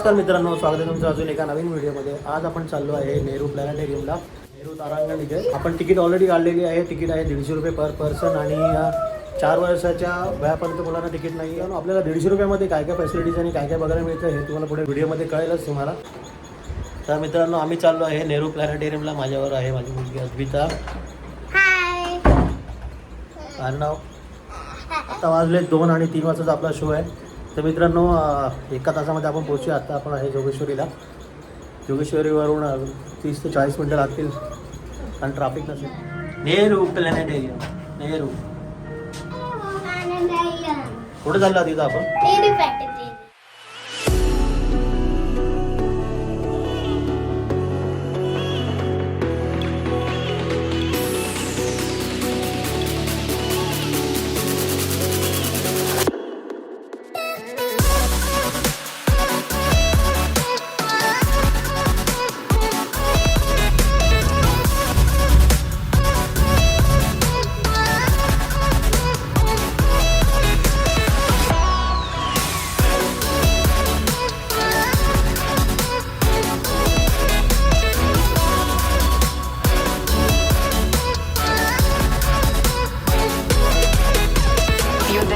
नमस्कार मित्रांनो, स्वागत आहे तुमचं अजून एका नवीन व्हिडिओमध्ये. आज आपण चाललो आहे नेहरू प्लॅनेटेरियमला, नेहरू तारांगण इथे. आपण तिकीट ऑलरेडी काढलेली आहे. तिकीट आहे 150 रुपये पर पर्सन आणि 4 वर्षाच्या वयापर्यंत मुलांना तिकीट नाही आहे. आपल्याला 150 रुपयामध्ये काय काय फॅसिलिटीज आणि काय काय बघायला मिळतं हे तुम्हाला पुढे व्हिडिओमध्ये कळेलच तुम्हाला. तर मित्रांनो, आम्ही चाललो आहे नेहरू प्लॅनेटेरियमला. माझ्यावर आहे माझी मुलगी अद्विता. हाय. नाव आता वाजले 2 आणि 3 वाजता आपला शो आहे. तर मित्रांनो, एका तासामध्ये आपण पोहोचूया. आता आपण आहे जोगेश्वरीला. जोगेश्वरीवरून 30 ते 40 मिनटं लागतील आणि ट्रॅफिक नसेल. नेहरू प्लॅनेटेरियम, नेहरू कुठे चालला तिथं आपण?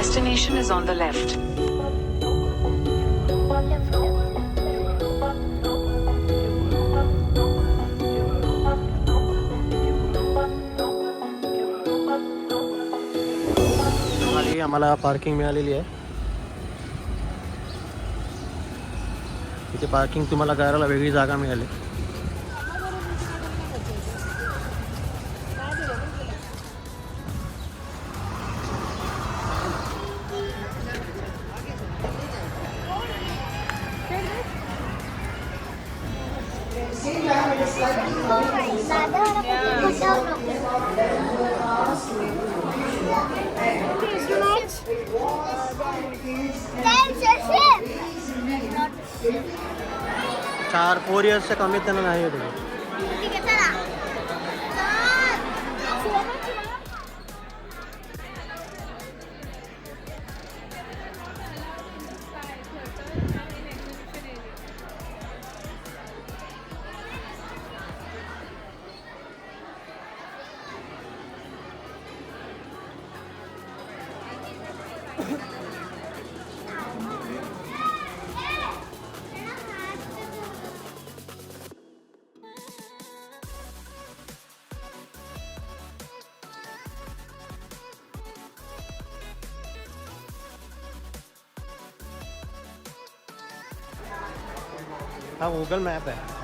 Destination is on the left. आम्हाला पार्किंग मिळालेली आहे. इथे पार्किंग तुम्हाला करायला वेगळी जागा मिळाली. चार 4 इयर्सच्या कमीत त्यांना नाही होत. हा गूगल मॅप आहे.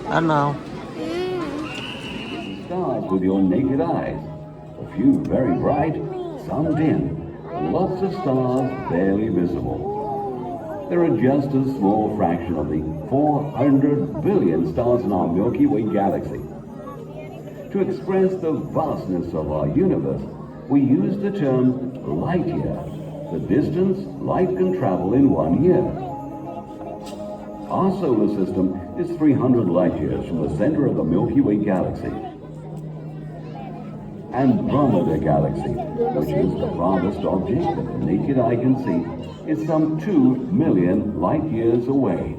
And now stars with your naked eyes. A few very bright, some dim. Lots of stars barely visible. There are just a small fraction of the 400 billion stars in our Milky Way galaxy. To express the vastness of our universe, we use the term light year, the distance light can travel in 1 year. Our solar system is 300 light years from the center of the Milky Way galaxy. Andromeda Galaxy, which is the farthest object that the naked eye can see, is some 2 million light years away.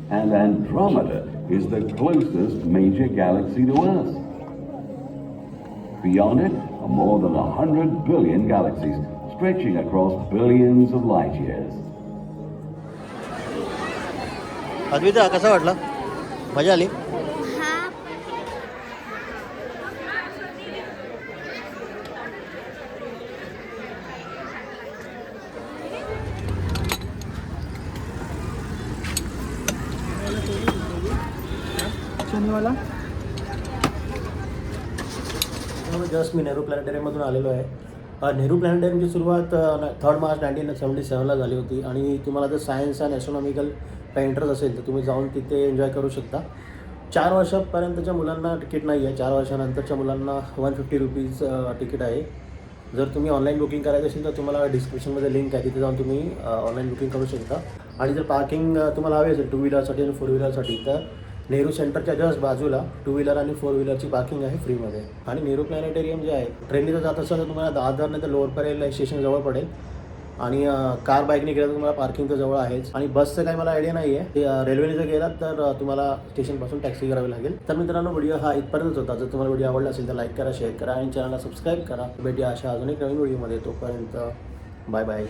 And Andromeda is the closest major galaxy to Earth. Beyond it are more than 100 billion galaxies stretching across billions of light years. Advaita कसा वाटला? मजा आली? Just मी नेहरू प्लॅनेटरियममधून आलेलो आहे. नेहरू प्लॅनेटरियमची सुरुवात 3 मार्च 1977ला झाली होती आणि तुम्हाला जर सायन्स आणि ॲस्ट्रॉनॉमिकल काही इंटरेस्ट असेल तर तुम्ही जाऊन तिथे एन्जॉय करू शकता. 4 वर्षापर्यंतच्या मुलांना तिकीट नाही आहे. 4 वर्षानंतरच्या मुलांना 150 रुपीज तिकीट आहे. जर तुम्ही ऑनलाईन बुकिंग करायचं असेल तर तुम्हाला डिस्क्रिप्शनमध्ये लिंक आहे, तिथे जाऊन तुम्ही ऑनलाईन बुकिंग करू शकता. आणि जर पार्किंग तुम्हाला हवी असेल 2 व्हीलरसाठी आणि 4 व्हीलरसाठी तर नेहरू सेंटरच्या जस्ट बाजूला 2 व्हीलर आणि 4 व्हीलरची पार्किंग आहे फ्रीमध्ये. आणि नेहरू प्लॅनेटेरियम जे आहे ट्रेनने जर जात असेल तर तुम्हाला दादर नाही तर लोअर परेल स्टेशन जवळ पडेल आणि कार बाईकने गेलं तर तुम्हाला पार्किंग तर जवळ आहेच. आणि बसचं काही मला आयडिया नाही आहे. रेल्वेने जर गेलात तर तुम्हाला स्टेशनपासून टॅक्सी करावी लागेल. तर मित्रांनो व्हिडिओ हा इथपर्यंतच होता. जर तुम्हाला व्हिडिओ आवडला असेल तर लाईक करा, शेअर करा आणि चॅनलला सबस्क्राईब करा. भेटूया अशा अजून एक नवीन व्हिडिओमध्ये. तोपर्यंत बाय बाय.